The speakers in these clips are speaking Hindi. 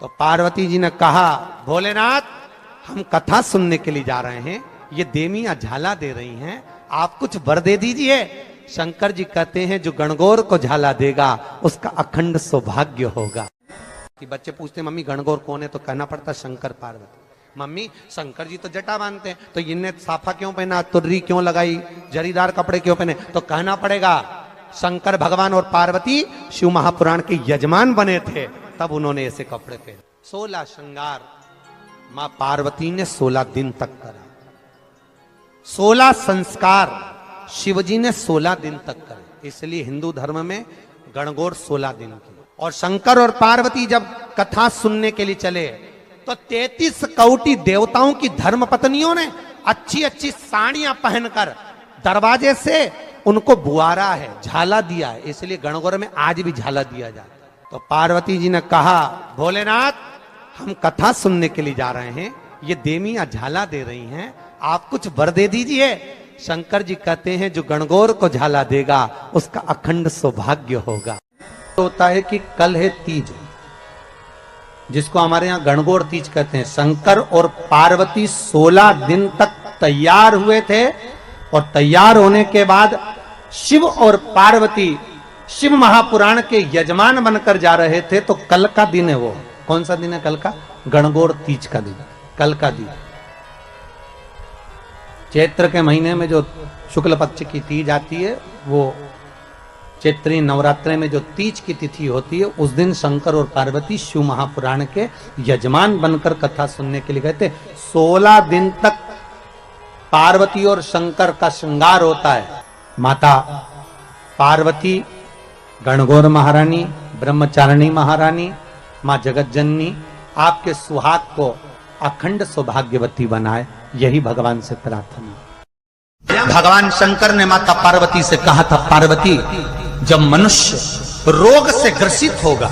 तो पार्वती जी ने कहा, भोलेनाथ हम कथा सुनने के लिए जा रहे हैं, ये देवियां झाला दे रही हैं, आप कुछ वर दे दीजिए। शंकर जी कहते हैं, जो गणगौर को झाला देगा उसका अखंड सौभाग्य होगा। कि बच्चे पूछते मम्मी गणगौर कौन है, तो कहना पड़ता शंकर पार्वती। मम्मी शंकर जी तो जटा बांधते हैं, तो इनने साफा क्यों पहना, तुर्री क्यों लगाई, जरीदार कपड़े क्यों पहने, तो कहना पड़ेगा शंकर भगवान और पार्वती शिव महापुराण के यजमान बने थे, तब उन्होंने ऐसे कपड़े पहने। 16 श्रृंगार मां पार्वती ने 16 दिन तक करा। 16 संस्कार शिवजी ने 16 दिन तक करे। इसलिए हिंदू धर्म में गणगौर 16 दिन की। और शंकर और पार्वती जब कथा सुनने के लिए चले तो 33 कौटी देवताओं की धर्म पत्नियों ने अच्छी अच्छी साड़ियां पहनकर दरवाजे से उनको बुआरा है, झाला दिया है। इसलिए गणगौर में आज भी झाला दिया जाता है। तो पार्वती जी ने कहा, भोलेनाथ हम कथा सुनने के लिए जा रहे हैं, ये देवियां झाला दे रही हैं, आप कुछ वर दे दीजिए। शंकर जी कहते हैं, जो गणगौर को झाला देगा उसका अखंड सौभाग्य होगा। होता है कि कल है तीज, जिसको हमारे यहाँ गणगौर तीज कहते हैं। शंकर और पार्वती 16 दिन तक तैयार हुए थे और तैयार होने के बाद शिव और पार्वती शिव महापुराण के यजमान बनकर जा रहे थे। तो कल का दिन है, वो कौन सा दिन है कल का? गणगौर तीज का दिन, कल का दिन। चैत्र के महीने में जो शुक्ल पक्ष की तीज आती है, वो चैत्री नवरात्रे में जो तीज की तिथि होती है, उस दिन शंकर और पार्वती शिव महापुराण के यजमान बनकर कथा सुनने के लिए गए थे। 16 दिन तक पार्वती और शंकर का श्रृंगार होता है। माता पार्वती गणगौर महारानी, ब्रह्मचारिणी महारानी, मां जगतजननी आपके सुहाग को अखंड सौभाग्यवती बनाए, यही भगवान से प्रार्थना। भगवान शंकर ने माता पार्वती से कहा था, पार्वती जब मनुष्य रोग से ग्रसित होगा,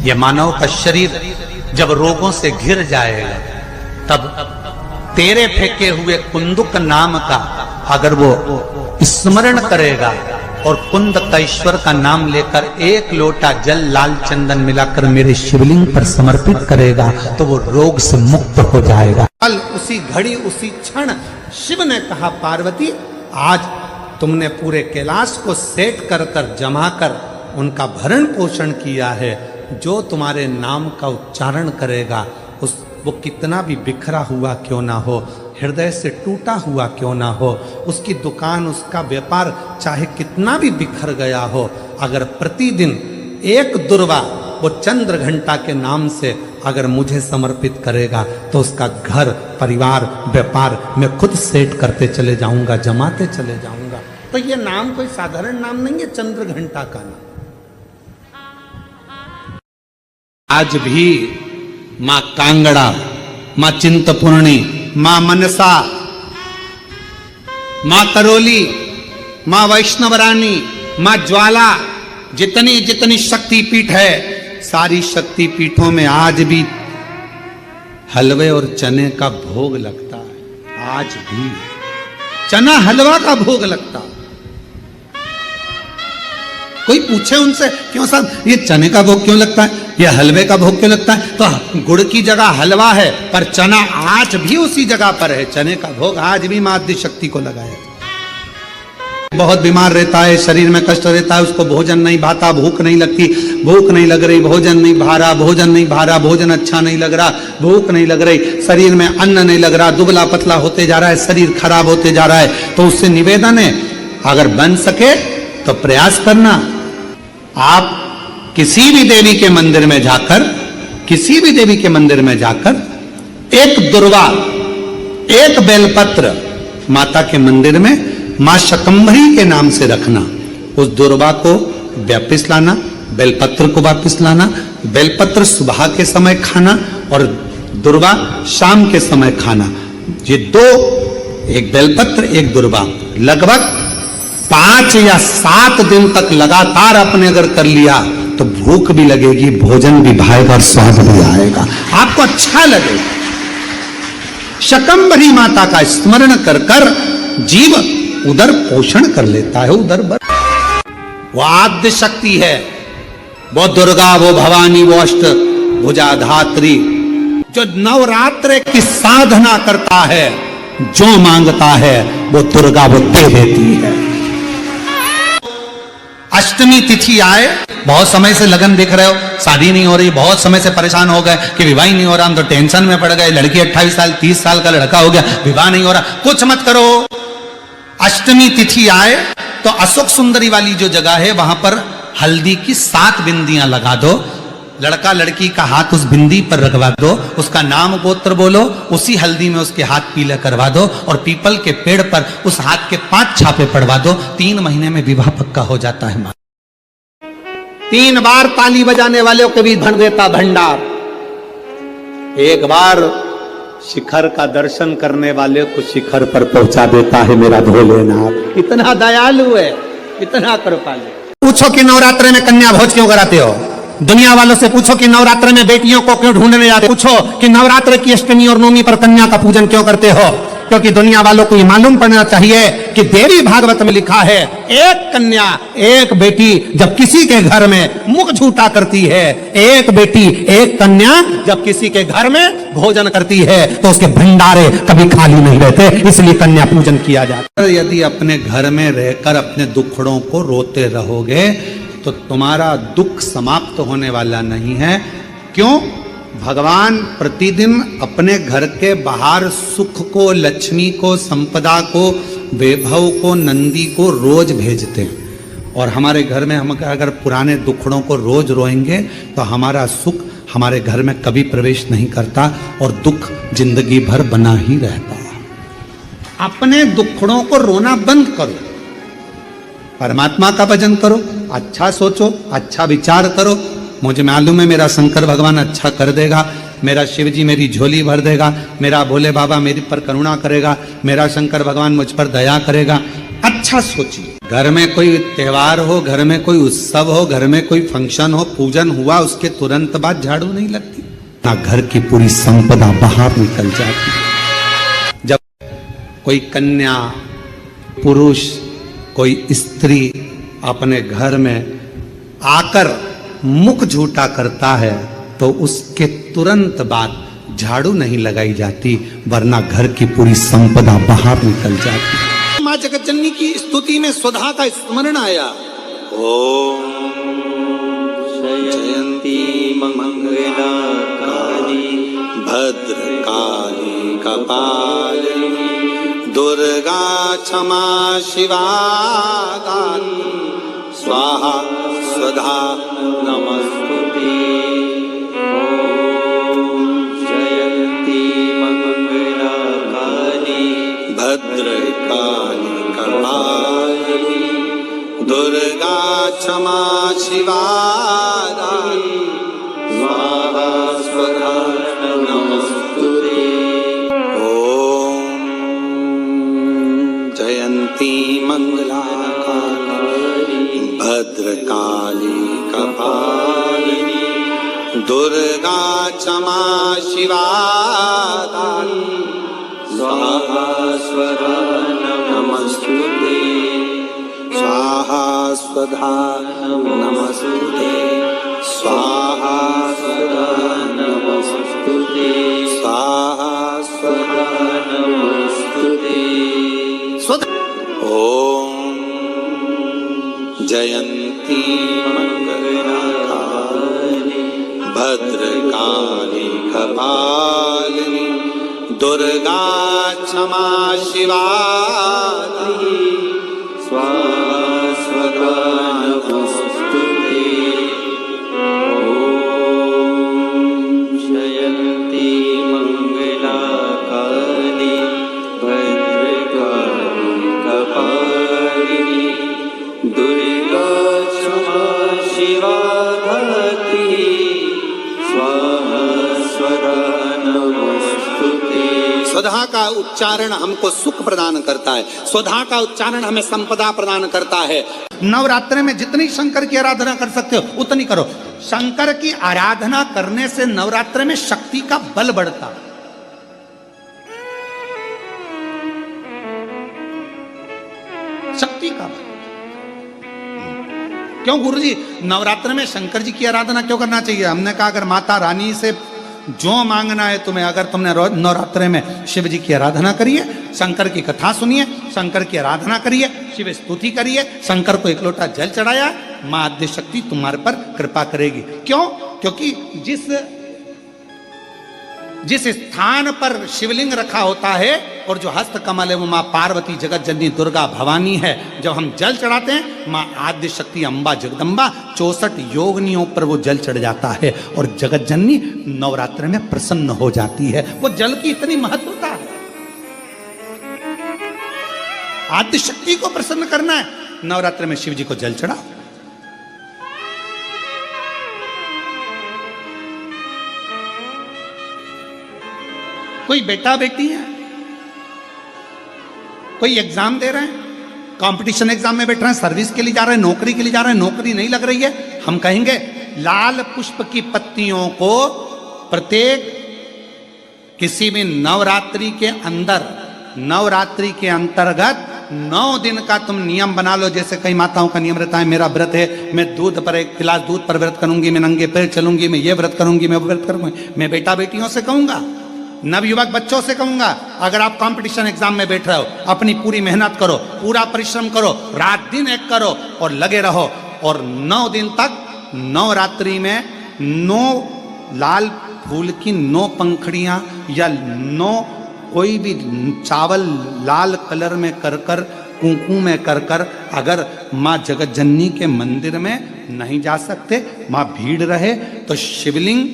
यह मानव का शरीर जब रोगों से घिर जाएगा, तब तेरे फेंके हुए कुंदुक नाम का अगर वो स्मरण करेगा और कुंद ईश्वर का नाम लेकर 1 लोटा जल लाल चंदन मिलाकर मेरे शिवलिंग पर समर्पित करेगा, तो वो रोग से मुक्त हो जाएगा। कल उसी घड़ी उसी क्षण शिव ने कहा, पार्वती आज तुमने पूरे कैलाश को सेट कर कर जमा कर उनका भरण पोषण किया है, जो तुम्हारे नाम का उच्चारण करेगा वो कितना भी बिखरा हुआ क्यों ना हो, हृदय से टूटा हुआ क्यों ना हो, उसकी दुकान उसका व्यापार चाहे कितना भी बिखर गया हो, अगर प्रतिदिन 1 दुर्वा वो चंद्र घंटा के नाम से अगर मुझे समर्पित करेगा, तो उसका घर परिवार व्यापार मैं खुद सेट करते चले जाऊंगा, जमाते चले जाऊंगा। तो ये नाम कोई साधारण नाम नहीं है, चंद्र घंटा का नाम। आज भी मां कांगड़ा, मां चिंतपूर्णी, मां मनसा, मां करोली, मां वैष्णवरानी, मां ज्वाला, जितनी जितनी शक्तिपीठ है, सारी शक्तिपीठों में आज भी हलवे और चने का भोग लगता है। आज भी चना हलवा का भोग लगता है। कोई पूछे उनसे, क्यों साहब ये चने का भोग क्यों लगता है, ये हलवे का भोग क्यों लगता है, तो गुड़ की जगह हलवा है, पर चना आज भी उसी जगह पर है। चने का भोग आज भी मां आदि शक्ति को लगाया। बहुत बीमार रहता है, शरीर में कष्ट रहता है, उसको भोजन नहीं भाता, भूख नहीं लगती, भूख नहीं लग रही, भोजन नहीं भा रहा, भोजन नहीं भा रहा, भोजन अच्छा नहीं लग रहा, भूख नहीं लग रही, शरीर में अन्न नहीं लग रहा, दुबला पतला होते जा रहा है, शरीर खराब होते जा रहा है, तो उससे निवेदन है, अगर बन सके तो प्रयास करना। आप किसी भी देवी के मंदिर में जाकर, किसी भी देवी के मंदिर में जाकर 1 दुर्वा 1 बेलपत्र माता के मंदिर में मां शकंभरी के नाम से रखना। उस दुर्वा को वापिस लाना, बेलपत्र को वापिस लाना। बेलपत्र सुबह के समय खाना और दुर्वा शाम के समय खाना। ये 2, 1 बेलपत्र 1 दुर्वा, लगभग 5 या 7 दिन तक लगातार आपने अगर कर लिया तो भूख भी लगेगी, भोजन भी भाएगा और स्वाद भी आएगा, आपको अच्छा लगेगा। शकंभरी माता का स्मरण कर कर जीव उदर पोषण कर लेता है। उदर वो आद्य शक्ति है, वो दुर्गा, वो भवानी, वो अष्ट भुजा धात्री। जो नवरात्र की साधना करता है, जो मांगता है वो दुर्गा वो दे देती है। अष्टमी तिथि आए, बहुत समय से लगन देख रहे हो, शादी नहीं हो रही, बहुत समय से परेशान हो गए कि विवाह ही नहीं हो रहा, हम तो टेंशन में पड़ गए। लड़की 28 साल 30 साल का लड़का हो गया, विवाह नहीं हो रहा। कुछ मत करो, अष्टमी तिथि आए तो अशोक सुंदरी वाली जो जगह है वहां पर हल्दी की 7 बिंदियां लगा दो, लड़का लड़की का हाथ उस बिंदी पर रखवा दो, उसका नाम गोत्र बोलो, उसी हल्दी में उसके हाथ पीले करवा दो और पीपल के पेड़ पर उस हाथ के 5 छापे पड़वा दो। 3 महीने में विवाह पक्का हो जाता है। 3 बार ताली बजाने वालों के भी भर देता भंडार। एक बार शिखर का दर्शन करने वाले को शिखर पर पहुंचा देता है मेरा भोलेनाथ। इतना दयालु है, इतना कृपालु। पूछो कि नवरात्र में कन्या भोज क्यों कराते हो? दुनिया वालों से पूछो कि नवरात्र में बेटियों को क्यों ढूंढने जाते हो? पूछो कि नवरात्र की अष्टमी और नवमी पर कन्या का पूजन क्यों करते हो? क्योंकि दुनिया वालों को ये मालूम पड़ना चाहिए कि देवी भागवत में लिखा है, एक कन्या एक बेटी जब किसी के घर में मुख झूठा करती है, एक बेटी एक कन्या जब किसी के घर में भोजन करती है तो उसके भंडारे कभी खाली नहीं रहते, इसलिए कन्या पूजन किया जाता है। यदि अपने घर में रहकर अपने दुखड़ों को रोते रहोगे तो तुम्हारा दुख समाप्त होने वाला नहीं है। क्यों? भगवान प्रतिदिन अपने घर के बाहर सुख को, लक्ष्मी को, संपदा को, वैभव को, नंदी को रोज भेजते हैं। और हमारे घर में हम अगर पुराने दुखड़ों को रोज रोएंगे तो हमारा सुख हमारे घर में कभी प्रवेश नहीं करता और दुख जिंदगी भर बना ही रहता है। अपने दुखड़ों को रोना बंद करो, परमात्मा का भजन करो, अच्छा सोचो, अच्छा विचार करो। मुझे मालूम है मेरा शंकर भगवान अच्छा कर देगा, मेरा शिव जी मेरी झोली भर देगा, मेरा भोले बाबा मेरे पर करुणा करेगा, मेरा शंकर भगवान मुझ पर दया करेगा। अच्छा सोचिए। घर में कोई त्योहार हो, घर में कोई उत्सव हो, घर में कोई फंक्शन हो, पूजन हुआ, उसके तुरंत बाद झाड़ू नहीं लगती ना, घर की पूरी संपदा बाहर निकल जाती। जब कोई कन्या, पुरुष, कोई स्त्री अपने घर में आकर मुख झूठा करता है तो उसके तुरंत बाद झाड़ू नहीं लगाई जाती, वरना घर की पूरी संपदा बाहर निकल जाती। मां जगतजननी की स्तुति में स्वधा का स्मरण आया। ओम जयंती मंगला काली भद्रकाली कपालिनी दुर्गा क्षमा शिवा काली स्वाहा स्वधा नमस्तुते। ओम जयंती मंगला काली भद्रकाली कपालिनी दुर्गा क्षमा शिवा काली स्वाहा स्वधा नमस्तुते। ओम जयंती मंगला भद्रकाली कपालिनी दुर्गा क्षमा शिवा काली स्वाहा स्वधा नमस्तुते। स्वाहा स्वधा नमस्तुते। स्वाहा स्वधा नमस्तुते। स्वाहा स्वधा नमस्तुते। ओम जयंती मंगला काली भद्रकाली कपालिनी दुर्गा क्षमा शिवा काली स्वाहा स्वधा नमस्तुते। ओम जयंती मंगला काली भद्रकाली कपालिनी दुर्गा क्षमा शिवा काली स्वाहा स्वधा नमस्तुते। स्वधा का उच्चारण हमको सुख प्रदान करता है, स्वधा का उच्चारण हमें संपदा प्रदान करता है। नवरात्र में जितनी शंकर की आराधना कर सकते हो उतनी करो। शंकर की आराधना करने से नवरात्र में शक्ति का बल बढ़ता है। शक्ति का बल, क्यों गुरुजी नवरात्र में शंकर जी की आराधना क्यों करना चाहिए? हमने कहा अगर माता रानी से जो मांगना है तुम्हें, अगर तुमने नवरात्रे में शिव जी की आराधना करिए, शंकर की कथा सुनिए, शंकर की आराधना करिए, शिव स्तुति करिए, शंकर को एक लोटा जल चढ़ाया, मां आद्य शक्ति तुम्हारे पर कृपा करेगी। क्यों? क्योंकि जिस स्थान पर शिवलिंग रखा होता है और जो हस्त कमल है वो मां पार्वती, जगत जननी, दुर्गा, भवानी है। जब हम जल चढ़ाते हैं मां आद्य शक्ति, अंबा, जगदम्बा, 64 योगिनियों पर वो जल चढ़ जाता है और जगत जननी नवरात्र में प्रसन्न हो जाती है। वो जल की इतनी महत्वता है। आद्य शक्ति को प्रसन्न करना है, नवरात्र में शिव जी को जल चढ़ाओ। कोई बेटा बेटी है, कोई एग्जाम दे रहे हैं, कंपटीशन एग्जाम में बैठ रहे हैं, सर्विस के लिए जा रहे हैं, नौकरी के लिए जा रहे हैं, नौकरी नहीं लग रही है, हम कहेंगे लाल पुष्प की पत्तियों को प्रत्येक किसी भी नवरात्रि के अंतर्गत 9 दिन का तुम नियम बना लो। जैसे कई माताओं का नियम रहता है, मेरा व्रत है, मैं दूध पर 1 गिलास दूध पर व्रत करूंगी, मैं नंगे पैर चलूंगी, मैं ये व्रत करूंगी, मैं वो व्रत करूंगी। मैं बेटा बेटियों से कहूंगा, नवयुवक बच्चों से कहूंगा, अगर आप कंपटीशन एग्जाम में बैठ रहे हो, अपनी पूरी मेहनत करो, पूरा परिश्रम करो, रात दिन एक करो और लगे रहो। और 9 दिन तक नवरात्रि में 9 लाल फूल की 9 पंखड़ियां या 9 कोई भी चावल लाल कलर में कर कुंकू में कर अगर माँ जगत जननी के मंदिर में नहीं जा सकते, माँ भीड़ रहे तो शिवलिंग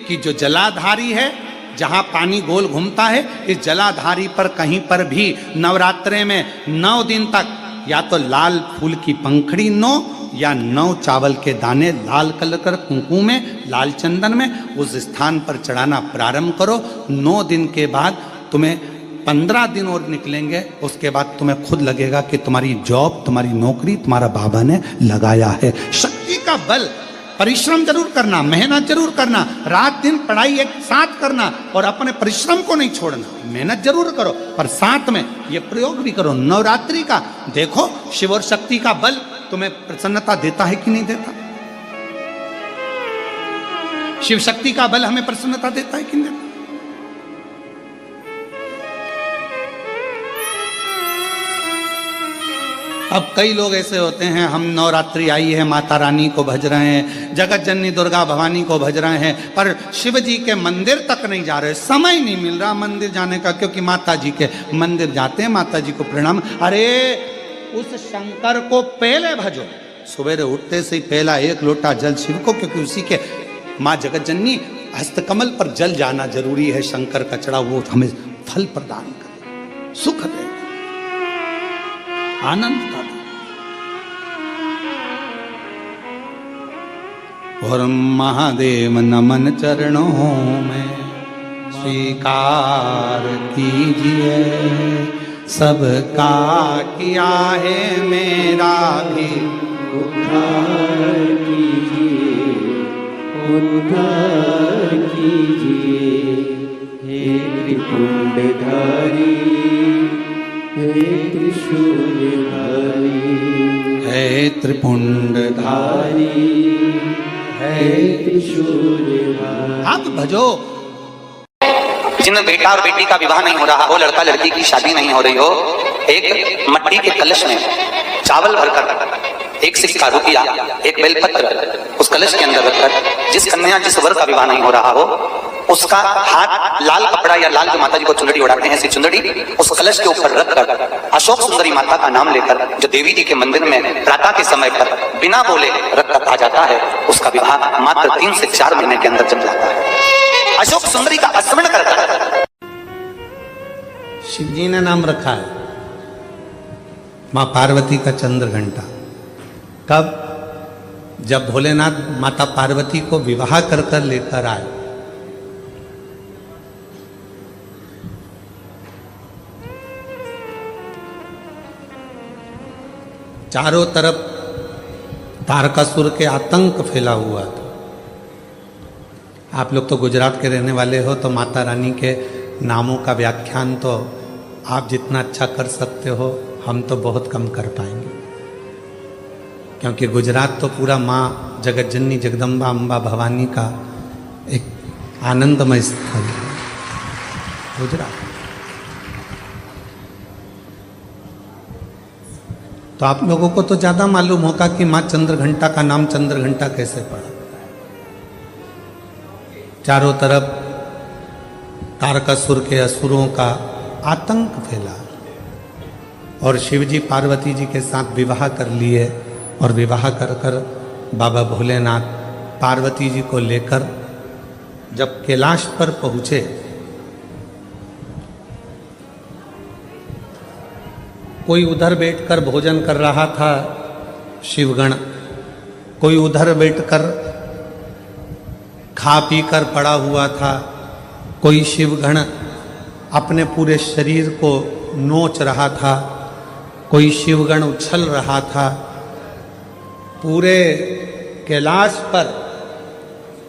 कि जो जलाधारी है, जहां पानी गोल घूमता है, इस जलाधारी पर कहीं पर भी नवरात्रे में 9 दिन तक या तो लाल फूल की पंखड़ी 9 या 9 चावल के दाने लाल कलर कर कुंकू में, लाल चंदन में उस स्थान पर चढ़ाना प्रारंभ करो। 9 दिन के बाद तुम्हें 15 दिन और निकलेंगे, उसके बाद तुम्हें खुद लगेगा कि तुम्हारी जॉब, तुम्हारी नौकरी तुम्हारा बाबा ने लगाया है। शक्ति का बल, परिश्रम जरूर करना, मेहनत जरूर करना, रात दिन पढ़ाई एक साथ करना और अपने परिश्रम को नहीं छोड़ना। मेहनत जरूर करो पर साथ में ये प्रयोग भी करो नवरात्रि का। देखो शिव और शक्ति का बल तुम्हें प्रसन्नता देता है कि नहीं देता? शिव शक्ति का बल हमें प्रसन्नता देता है कि नहीं देता? अब कई लोग ऐसे होते हैं, हम नवरात्रि आई है, माता रानी को भज रहे हैं, जगत जननी दुर्गा भवानी को भज रहे हैं, पर शिव जी के मंदिर तक नहीं जा रहे, समय नहीं मिल रहा मंदिर जाने का, क्योंकि माता जी के मंदिर जाते हैं, माता जी को प्रणाम। अरे उस शंकर को पहले भजो, सवेरे उठते से ही पहला 1 लोटा जल शिव को, क्योंकि उसी के माँ जगत जननी हस्तकमल पर जल जाना जरूरी है। शंकर का चढ़ा वो हमें फल प्रदान करे, सुख दे, आनंद का दे। और महादेव नमन चरणों में स्वीकार कीजिए, सबका किया है मेरा भी उद्धार कीजिए, उद्धार कीजिए। हे त्रिपुंडधारी, हे त्रिशूलधारी, हे त्रिपुंडधारी, हे त्रिशूलधारी। आप भजो। जिन बेटा और बेटी का विवाह नहीं हो रहा हो, लड़का लड़की की शादी नहीं हो रही हो, एक मट्टी के कलश में चावल भरकर, 1 सिक्का रुपया, 1 बेलपत्र उस कलश के अंदर रखकर, जिस कन्या जिस वर का विवाह नहीं हो रहा हो, उसका हाथ लाल कपड़ा या लाल जो माता जी को चुंदड़ी उड़ाते हैं, ऐसी चुंदड़ी उस कलश के ऊपर रखकर अशोक सुंदरी माता का नाम लेकर, जो देवी जी के मंदिर में प्रातः के समय पर बिना बोले रखकर आ जाता है, उसका विवाह मात्र 3 से 4 महीने के अंदर जम जाता है। अशोक सुंदरी का स्मरण करता। शिव जी ने नाम रखा है मां पार्वती का चंद्र घंटा। कब? जब भोलेनाथ माता पार्वती को विवाह कर लेकर आए। चारों तरफ तारकासुर के आतंक फैला हुआ था। आप लोग तो गुजरात के रहने वाले हो, तो माता रानी के नामों का व्याख्यान तो आप जितना अच्छा कर सकते हो, हम तो बहुत कम कर पाएंगे। क्योंकि गुजरात तो पूरा माँ जगत जननी जगदम्बा अम्बा भवानी का एक आनंदमय स्थल है गुजरात। तो आप लोगों को तो ज्यादा मालूम होगा कि माँ चंद्रघंटा का नाम चंद्रघंटा कैसे पड़ा। चारों तरफ तारकासुर के असुरों का आतंक फैला और शिवजी पार्वती जी के साथ विवाह कर लिए और विवाह कर कर बाबा भोलेनाथ पार्वती जी को लेकर जब कैलाश पर पहुंचे, कोई उधर बैठकर भोजन कर रहा था शिवगण, कोई उधर बैठकर खा पी कर पड़ा हुआ था, कोई शिवगण अपने पूरे शरीर को नोच रहा था, कोई शिवगण उछल रहा था। पूरे कैलाश पर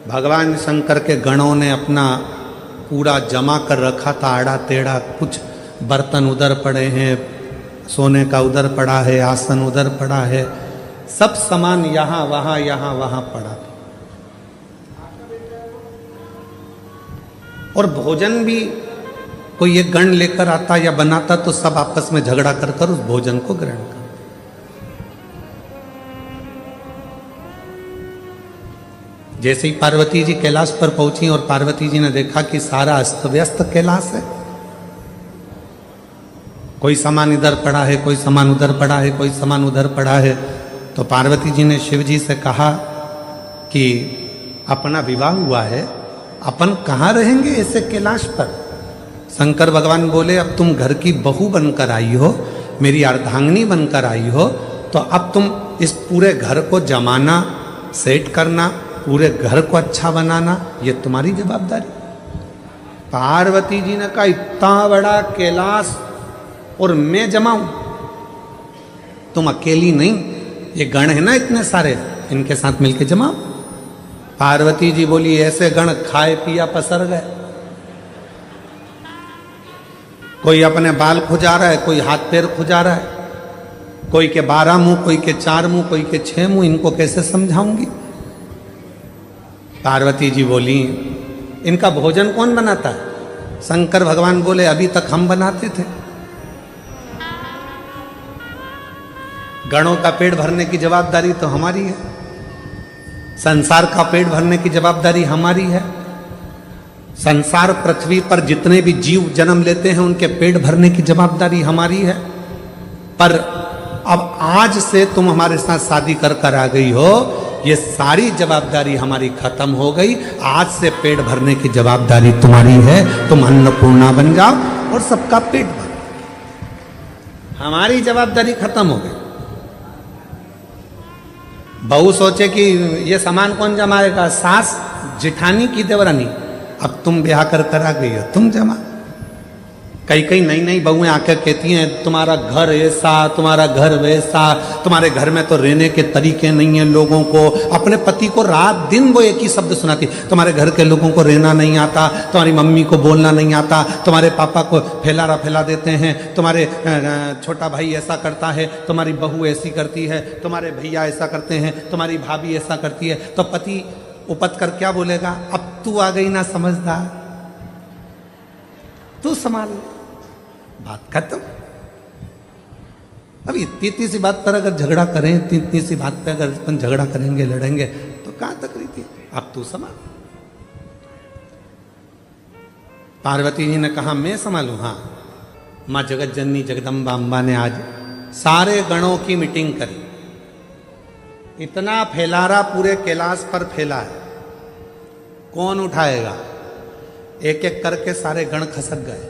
भगवान शंकर के गणों ने अपना पूरा जमा कर रखा था, आड़ा टेढ़ा। कुछ बर्तन उधर पड़े हैं, सोने का उधर पड़ा है, आसन उधर पड़ा है, सब सामान यहाँ वहाँ पड़ा था। और भोजन भी कोई एक गण लेकर आता या बनाता तो सब आपस में झगड़ा कर कर उस भोजन को ग्रहण कर। जैसे ही पार्वती जी कैलाश पर पहुंची और पार्वती जी ने देखा कि सारा अस्त व्यस्त कैलाश है, कोई सामान इधर पड़ा है, कोई सामान उधर पड़ा है, कोई सामान उधर पड़ा है, तो पार्वती जी ने शिव जी से कहा कि अपना विवाह हुआ है, अपन कहाँ रहेंगे ऐसे कैलाश पर। शंकर भगवान बोले अब तुम घर की बहू बनकर आई हो, मेरी अर्धांगिनी बनकर आई हो, तो अब तुम इस पूरे घर को जमाना, सेट करना, पूरे घर को अच्छा बनाना, ये तुम्हारी जवाबदारी। पार्वती जी ने कहा इतना बड़ा कैलाश और मैं जमाऊं, तुम अकेली नहीं, ये गण है ना इतने सारे, इनके साथ मिलके जमाओ। पार्वती जी बोली ऐसे गण खाए पिया पसर गए, कोई अपने बाल खुजा रहा है, कोई हाथ पैर खुजा रहा है, कोई के 12 मुंह, कोई के 4 मुंह, कोई के 6 मुंह, इनको कैसे समझाऊंगी। पार्वती जी बोली इनका भोजन कौन बनाता है। शंकर भगवान बोले अभी तक हम बनाते थे। गणों का पेट भरने की जवाबदारी तो हमारी है, संसार का पेट भरने की जवाबदारी हमारी है। संसार पृथ्वी पर जितने भी जीव जन्म लेते हैं उनके पेट भरने की जवाबदारी हमारी है। पर अब आज से तुम हमारे साथ शादी कर कर आ गई हो, ये सारी जवाबदारी हमारी खत्म हो गई। आज से पेट भरने की जवाबदारी तुम्हारी है, तुम अन्नपूर्णा बन जाओ और सबका पेट भरो। हमारी जवाबदारी खत्म हो गई। बहू सोचे कि ये सामान कौन जमाएगा, सास जिठानी की देवरानी। अब तुम ब्याह कर कर आ गई हो, तुम जमा। कई नई नई बहुएं आकर कहती हैं तुम्हारा घर ऐसा, तुम्हारा घर वैसा, तुम्हारे घर में तो रहने के तरीके नहीं है लोगों को। अपने पति को रात दिन वो एक ही शब्द सुनाती, तुम्हारे घर के लोगों को रहना नहीं आता, तुम्हारी मम्मी को बोलना नहीं आता, तुम्हारे पापा को फैला देते हैं, तुम्हारे छोटा भाई ऐसा करता है, तुम्हारी बहू ऐसी करती है, तुम्हारे भैया ऐसा करते हैं, तुम्हारी भाभी ऐसा करती है। तो पति उपत कर क्या बोलेगा, अब तू आ गई ना समझदार, तू संभाल, बात खत्म। अब इतनी सी बात पर अगर झगड़ा करें, इतनी सी बात पर अगर अपन झगड़ा करेंगे, लड़ेंगे, तो कहां तक रीति। अब तू संभाल। पार्वती जी ने कहा मैं संभालू। हाँ, मां जगत जननी जगदम्बा अम्बा ने आज सारे गणों की मीटिंग करी। इतना फैलारा पूरे कैलाश पर फैला है, कौन उठाएगा। एक एक करके सारे गण खसक गए।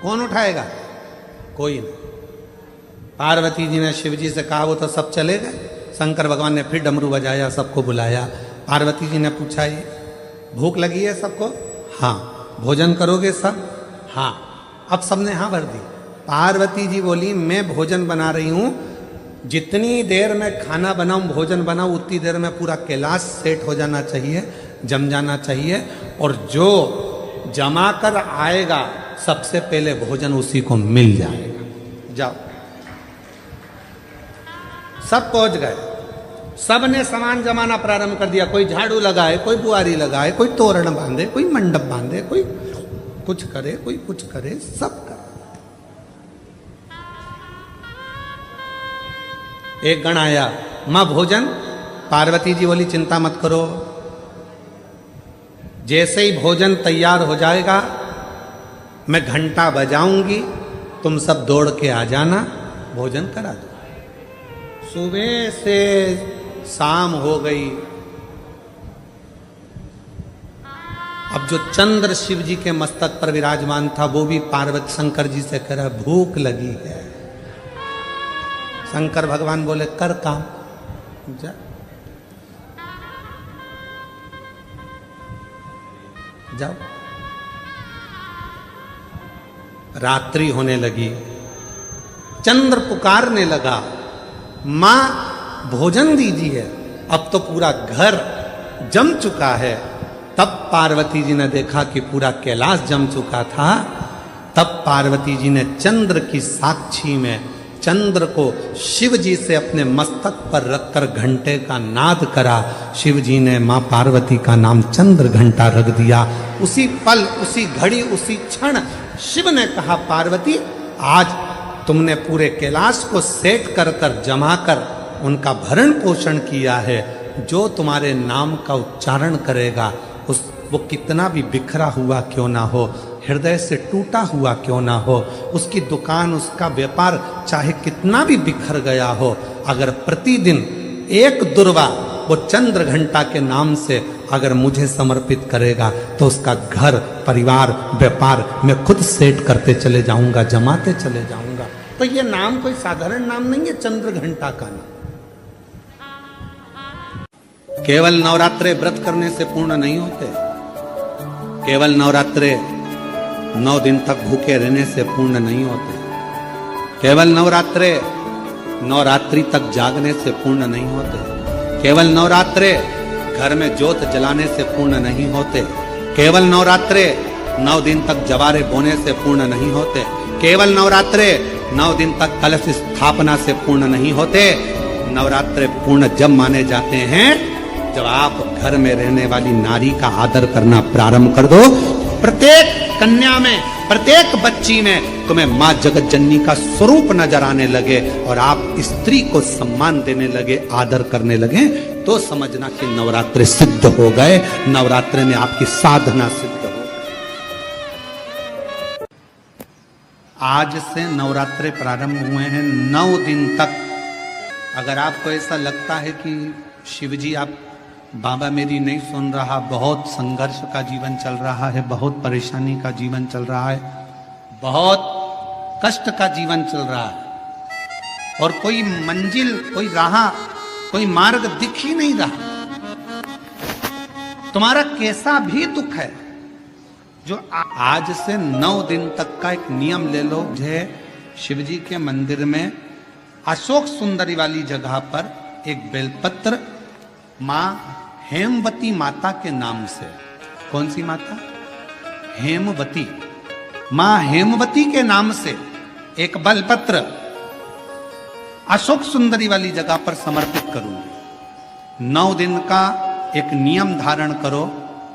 कौन उठाएगा, कोई नहीं। पार्वती जी ने शिव जी से कहा, वो तो सब चले गए। शंकर भगवान ने फिर डमरू बजाया, सबको बुलाया। पार्वती जी ने पूछा ये भूख लगी है सबको, हाँ। भोजन करोगे सब, हाँ। अब सबने हाँ भर दी। पार्वती जी बोली मैं भोजन बना रही हूं, जितनी देर में खाना बनाऊं, भोजन बनाऊं, उतनी देर में पूरा कैलाश सेट हो जाना चाहिए, जम जाना चाहिए। और जो जमा कर आएगा, सबसे पहले भोजन उसी को मिल जाएगा। जाओ, सब पहुंच गए, सब ने सामान जमाना प्रारंभ कर दिया। कोई झाड़ू लगाए, कोई बुआरी लगाए, कोई तोरण बांधे, कोई मंडप बांधे, कोई कुछ करे, कोई कुछ करे, सब करे। एक गण आया, मां भोजन। पार्वती जी बोली चिंता मत करो, जैसे ही भोजन तैयार हो जाएगा मैं घंटा बजाऊंगी, तुम सब दौड़ के आ जाना, भोजन करा दो। सुबह से शाम हो गई। अब जो चंद्र शिव जी के मस्तक पर विराजमान था वो भी पार्वती शंकर जी से कह रहा भूख लगी है। शंकर भगवान बोले कर काम, जा जाओ। रात्रि होने लगी, चंद्र पुकारने लगा, मां भोजन दीजिए। अब तो पूरा घर जम चुका है। तब पार्वती जी ने देखा कि पूरा कैलाश जम चुका था। तब पार्वती जी ने चंद्र की साक्षी में चंद्र को शिव जी से अपने मस्तक पर रखकर घंटे का नाद करा। शिव जी ने मां पार्वती का नाम चंद्र घंटा रख दिया। उसी पल, उसी घड़ी, उसी क्षण शिव ने कहा पार्वती आज तुमने पूरे कैलाश को सेट कर कर जमा कर उनका भरण पोषण किया है। जो तुम्हारे नाम का उच्चारण करेगा वो कितना भी बिखरा हुआ क्यों ना हो, हृदय से टूटा हुआ क्यों ना हो, उसकी दुकान, उसका व्यापार चाहे कितना भी बिखर गया हो, अगर प्रतिदिन एक दुर्वा वो चंद्र घंटा के नाम से अगर मुझे समर्पित करेगा तो उसका घर, परिवार, व्यापार मैं खुद सेट करते चले जाऊंगा, जमाते चले जाऊंगा। तो ये नाम कोई साधारण नाम नहीं है, चंद्र घंटा का नाम। केवल नवरात्रे व्रत करने से पूर्ण नहीं होते, केवल नवरात्रे 9 दिन तक भूखे रहने से पूर्ण नहीं होते, केवल नवरात्रे नवरात्रि तक जागने से पूर्ण नहीं होते, केवल नवरात्रे घर में ज्योत जलाने से पूर्ण नहीं होते, केवल नवरात्रे 9 दिन तक जवारे बोने से पूर्ण नहीं होते, केवल नवरात्रे 9 दिन तक कलश स्थापना से पूर्ण नहीं होते। नवरात्रे पूर्ण जब माने जाते हैं जब आप घर में रहने वाली नारी का आदर करना प्रारंभ कर दो। प्रत्येक कन्या में, प्रत्येक बच्ची में तुम्हें मां जगत जननी का स्वरूप नजर आने लगे और आप स्त्री को सम्मान देने लगे, आदर करने लगे, तो समझना कि नवरात्रे सिद्ध हो गए, नवरात्रे में आपकी साधना सिद्ध हो गई। आज से नवरात्रे प्रारंभ हुए हैं 9 दिन तक। अगर आपको ऐसा लगता है कि शिवजी आप बाबा मेरी नहीं सुन रहा, बहुत संघर्ष का जीवन चल रहा है, बहुत परेशानी का जीवन चल रहा है, बहुत कष्ट का जीवन चल रहा है और कोई मंजिल, कोई राह, कोई मार्ग दिख ही नहीं रहा, तुम्हारा कैसा भी दुख है, जो आज से 9 दिन तक का एक नियम ले लो। मुझे शिवजी के मंदिर में अशोक सुंदरी वाली जगह पर एक बेलपत्र मां हेमवती माता के नाम से, कौन सी माता? हेमवती, मां हेमवती के नाम से एक बेलपत्र अशोक सुंदरी वाली जगह पर समर्पित करूंगी। 9 दिन का एक नियम धारण करो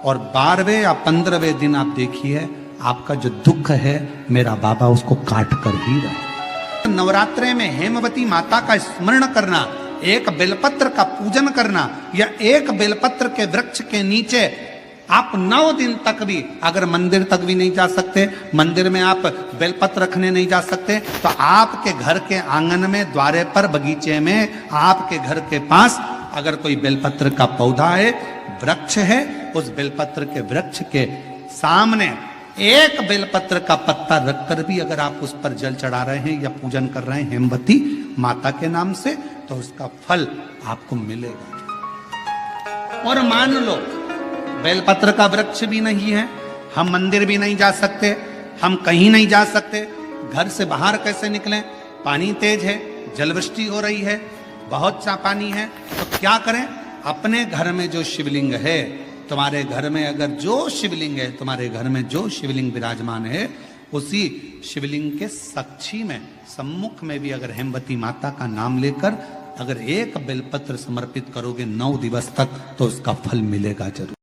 और 12वें या 15वें दिन आप देखिए आपका जो दुख है मेरा बाबा उसको काट कर ही रहे। नवरात्रे में हेमवती माता का स्मरण करना, एक बेलपत्र का पूजन करना या एक बेलपत्र के वृक्ष के नीचे आप 9 दिन तक भी, अगर मंदिर तक भी नहीं जा सकते, मंदिर में आप बेलपत्र रखने नहीं जा सकते, तो आपके घर के आंगन में, द्वारे पर, बगीचे में, आपके घर के पास अगर कोई बेलपत्र का पौधा है, वृक्ष है, उस बेलपत्र के वृक्ष के सामने एक बेलपत्र का पत्ता रखकर भी अगर आप उस पर जल चढ़ा रहे हैं या पूजन कर रहे हैं हेमवती माता के नाम से, तो उसका फल आपको मिलेगा। और मान लो बेलपत्र का वृक्ष भी नहीं है, हम मंदिर भी नहीं जा सकते, हम कहीं नहीं जा सकते, घर से बाहर कैसे निकलें, पानी तेज है, जलवृष्टि हो रही है, बहुत सा पानी है, तो क्या करें? अपने घर में जो शिवलिंग है तुम्हारे घर में अगर जो शिवलिंग है, तुम्हारे घर में जो शिवलिंग विराजमान है, उसी शिवलिंग के साक्षी में, सम्मुख में भी अगर हेमवती माता का नाम लेकर अगर एक बेलपत्र समर्पित करोगे 9 दिवस तक, तो उसका फल मिलेगा जरूर।